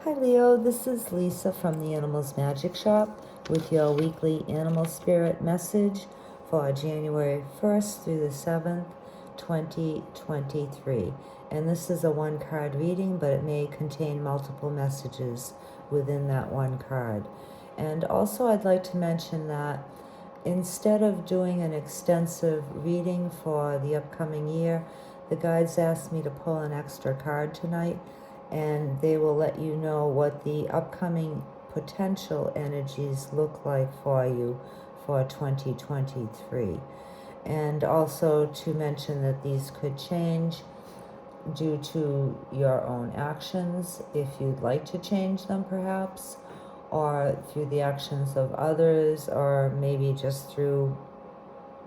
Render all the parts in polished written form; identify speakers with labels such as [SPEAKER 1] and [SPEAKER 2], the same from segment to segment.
[SPEAKER 1] Hi Leo, this is Lisa from the Animals Magic Shop with your weekly animal spirit message for January 1st through the 7th, 2023. And this is a one card reading, but it may contain multiple messages within that one card. And also I'd like to mention that instead of doing an extensive reading for the upcoming year, the guides asked me to pull an extra card tonight, and they will let you know what the upcoming potential energies look like for you for 2023. And also to mention that these could change due to your own actions, if you'd like to change them perhaps, or through the actions of others, or maybe just through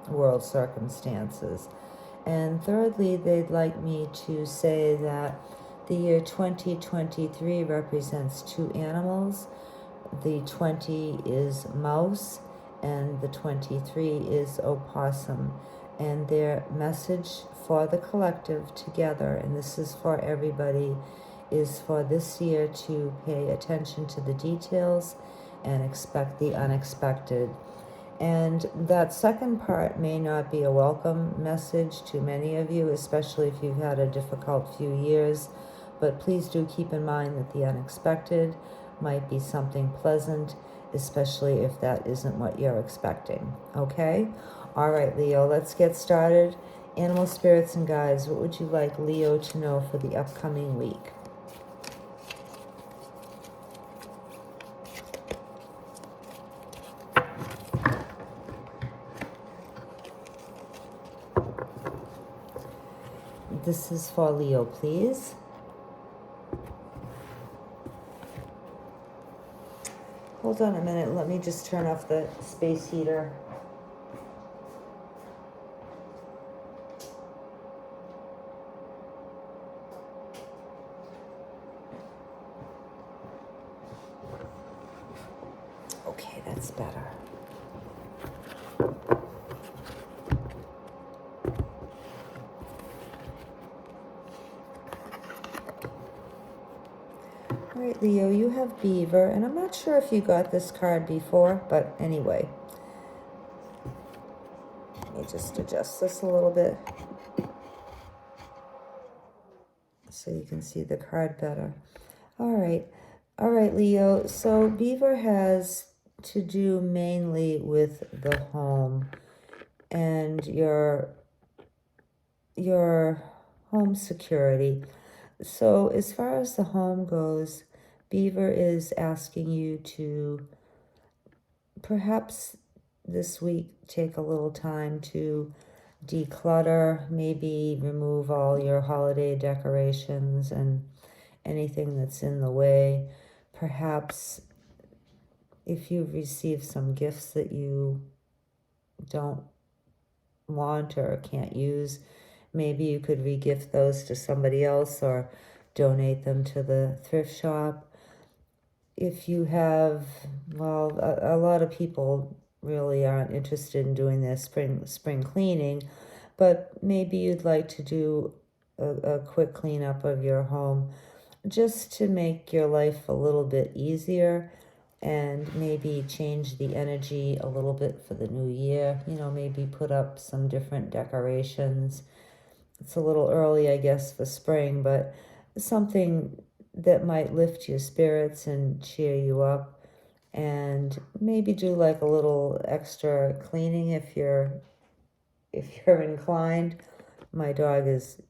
[SPEAKER 1] world circumstances. And thirdly, they'd like me to say that the year 2023 represents two animals. The 20 is mouse and the 23 is opossum. And their message for the collective together, and this is for everybody, is for this year to pay attention to the details and expect the unexpected. And that second part may not be a welcome message to many of you, especially if you've had a difficult few years. But please do keep in mind that the unexpected might be something pleasant, especially if that isn't what you're expecting. Okay? All right, Leo, let's get started. Animal spirits and guides, what would you like Leo to know for the upcoming week? This is for Leo, please. Hold on a minute. Let me just turn off the space heater. Okay, that's better. All right, Leo, you have beaver, and I'm not sure if you got this card before, but anyway. Let me just adjust this a little bit so you can see the card better. All right, Leo. So beaver has to do mainly with the home and your home security. So as far as the home goes, beaver is asking you to perhaps this week take a little time to declutter, maybe remove all your holiday decorations and anything that's in the way. Perhaps if you've received some gifts that you don't want or can't use, maybe you could regift those to somebody else or donate them to the thrift shop. If you have, well, a lot of people really aren't interested in doing their spring cleaning, but maybe you'd like to do a quick cleanup of your home just to make your life a little bit easier and maybe change the energy a little bit for the new year. You know, maybe put up some different decorations. It's a little early, I guess, for spring, but something that might lift your spirits and cheer you up. And maybe do like a little extra cleaning if you're inclined. My dog is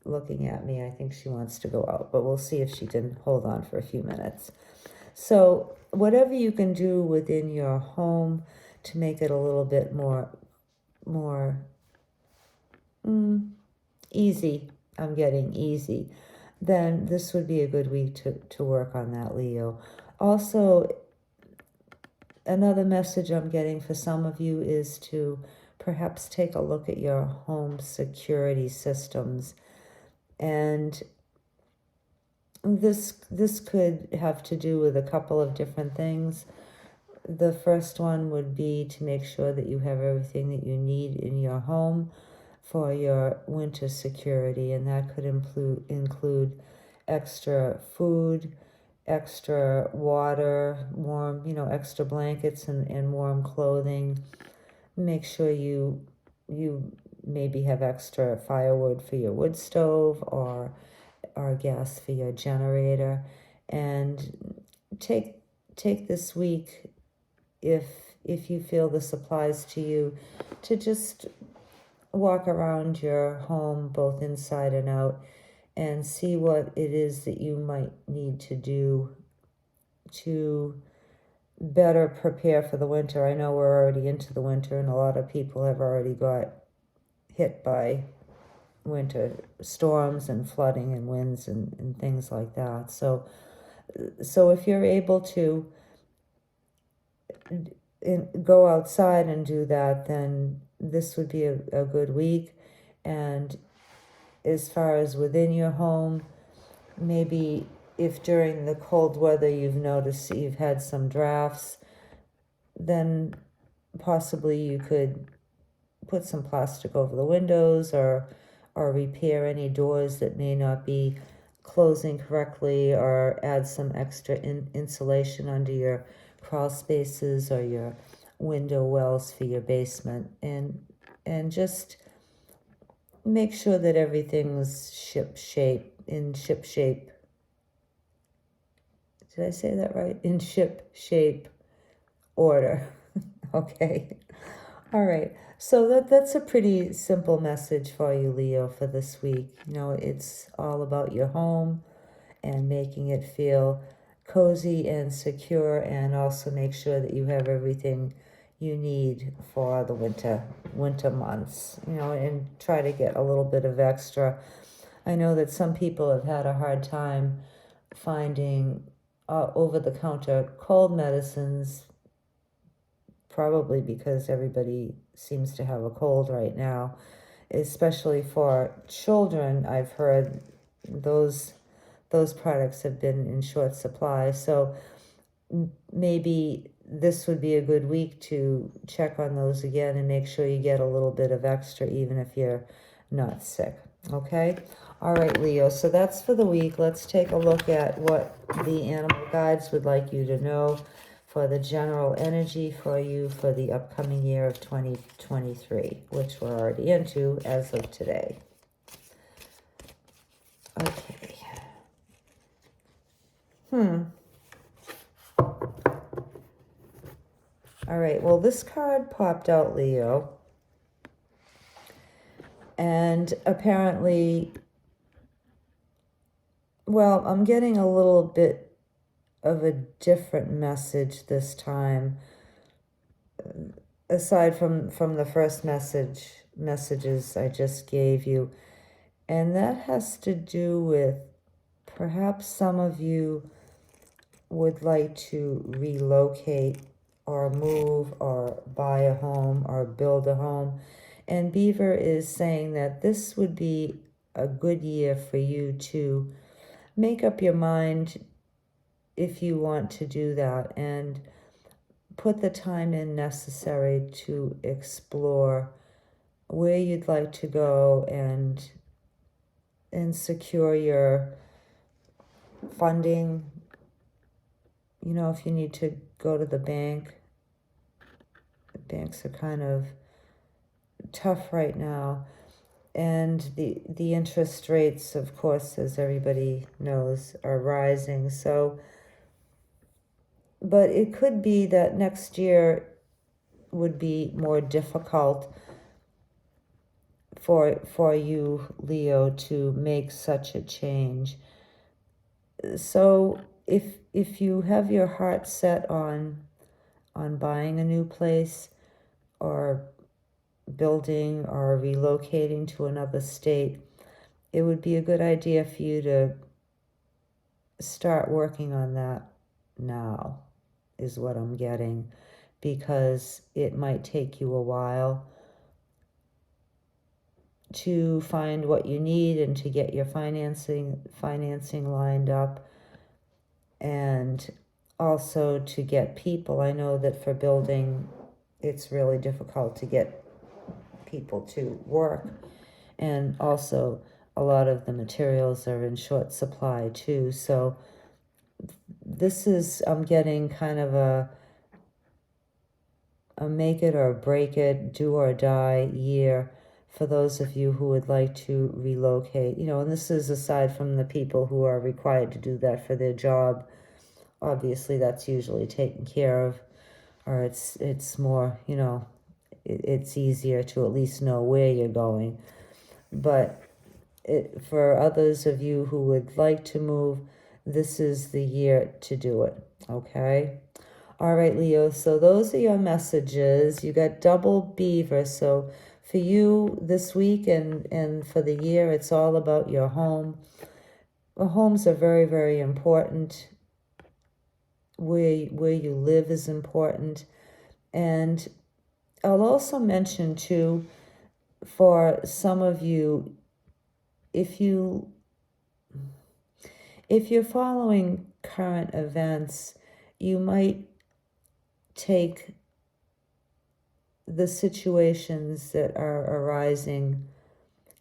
[SPEAKER 1] looking at me. I think she wants to go out, but we'll see if she can hold on for a few minutes. So whatever you can do within your home to make it a little bit more easy, I'm getting easy, then this would be a good week to work on that, Leo. Also, another message I'm getting for some of you is to perhaps take a look at your home security systems. And this could have to do with a couple of different things. The first one would be to make sure that you have everything that you need in your home for your winter security, and that could include extra food extra water, warm, extra blankets and warm clothing. Make sure you maybe have extra firewood for your wood stove or gas for your generator. And take this week, if you feel this applies to you, to just walk around your home, both inside and out, and see what it is that you might need to do to better prepare for the winter. I know we're already into the winter, and a lot of people have already got hit by winter storms and flooding and winds and things like that. So if you're able to go outside and do that, then this would be a good week. And as far as within your home, maybe if during the cold weather you've noticed that you've had some drafts, then possibly you could put some plastic over the windows or repair any doors that may not be closing correctly, or add some extra insulation under your crawl spaces or your window wells for your basement, and just make sure that everything's in ship shape. Did I say that right? In ship shape order. Okay. All right. So that's a pretty simple message for you, Leo, for this week. It's all about your home and making it feel cozy and secure, and also make sure that you have everything you need for the winter months, and try to get a little bit of extra. I know that some people have had a hard time finding over-the-counter cold medicines, probably because everybody seems to have a cold right now, especially for children. I've heard those products have been in short supply. So maybe this would be a good week to check on those again and make sure you get a little bit of extra, even if you're not sick. Okay? All right, Leo. So that's for the week. Let's take a look at what the animal guides would like you to know for the general energy for you for the upcoming year of 2023, which we're already into as of today. Okay. All right, well, this card popped out, Leo. And apparently, well, I'm getting a little bit of a different message this time, aside from the first messages I just gave you. And that has to do with perhaps some of you would like to relocate or move or buy a home or build a home. And Beaver is saying that this would be a good year for you to make up your mind if you want to do that, and put the time in necessary to explore where you'd like to go and secure your funding. If you need to go to the bank, the banks are kind of tough right now. And the interest rates, of course, as everybody knows, are rising. So, but it could be that next year would be more difficult for you, Leo, to make such a change. So if you have your heart set on buying a new place or building or relocating to another state, it would be a good idea for you to start working on that now, is what I'm getting, because it might take you a while to find what you need and to get your financing lined up, and also to get people. I know that for building, it's really difficult to get people to work, and also a lot of the materials are in short supply too. So this is, I'm getting kind of a make it or break it, do or die year for those of you who would like to relocate. And this is aside from the people who are required to do that for their job. Obviously, that's usually taken care of, or it's more, it's easier to at least know where you're going. But for others of you who would like to move, this is the year to do it, okay? All right, Leo, so those are your messages. You got double beaver. So for you this week and for the year, it's all about your home. Well, homes are very, very important. Where you live is important. And I'll also mention, too, for some of you, if you're following current events, you might take the situations that are arising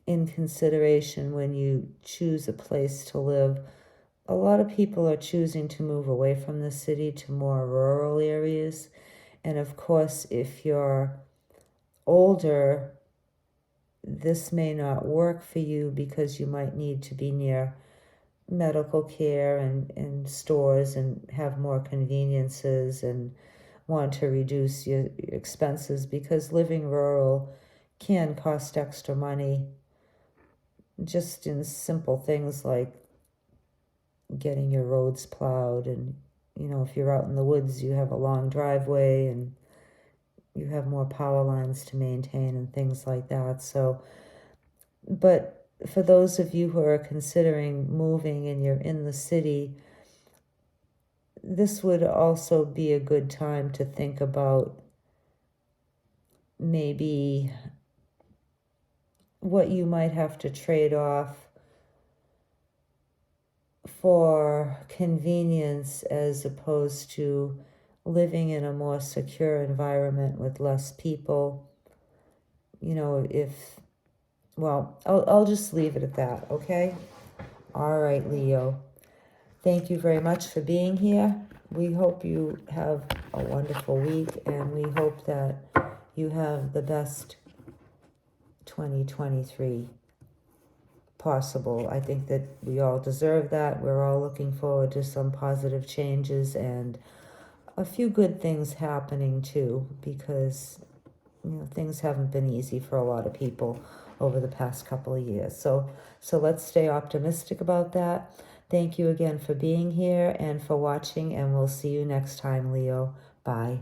[SPEAKER 1] in consideration when you choose a place to live. A lot of people are choosing to move away from the city to more rural areas. And of course, if you're older, this may not work for you because you might need to be near medical care and stores and have more conveniences and want to reduce your expenses, because living rural can cost extra money just in simple things like getting your roads plowed. And if you're out in the woods, you have a long driveway and you have more power lines to maintain and things like that. So, but for those of you who are considering moving and you're in the city, this would also be a good time to think about maybe what you might have to trade off for convenience as opposed to living in a more secure environment with less people. I'll just leave it at that, okay? All right, Leo. Thank you very much for being here. We hope you have a wonderful week, and we hope that you have the best 2023 possible. I think that we all deserve that. We're all looking forward to some positive changes and a few good things happening too, because things haven't been easy for a lot of people over the past couple of years. So let's stay optimistic about that. Thank you again for being here and for watching, and we'll see you next time, Leo. Bye.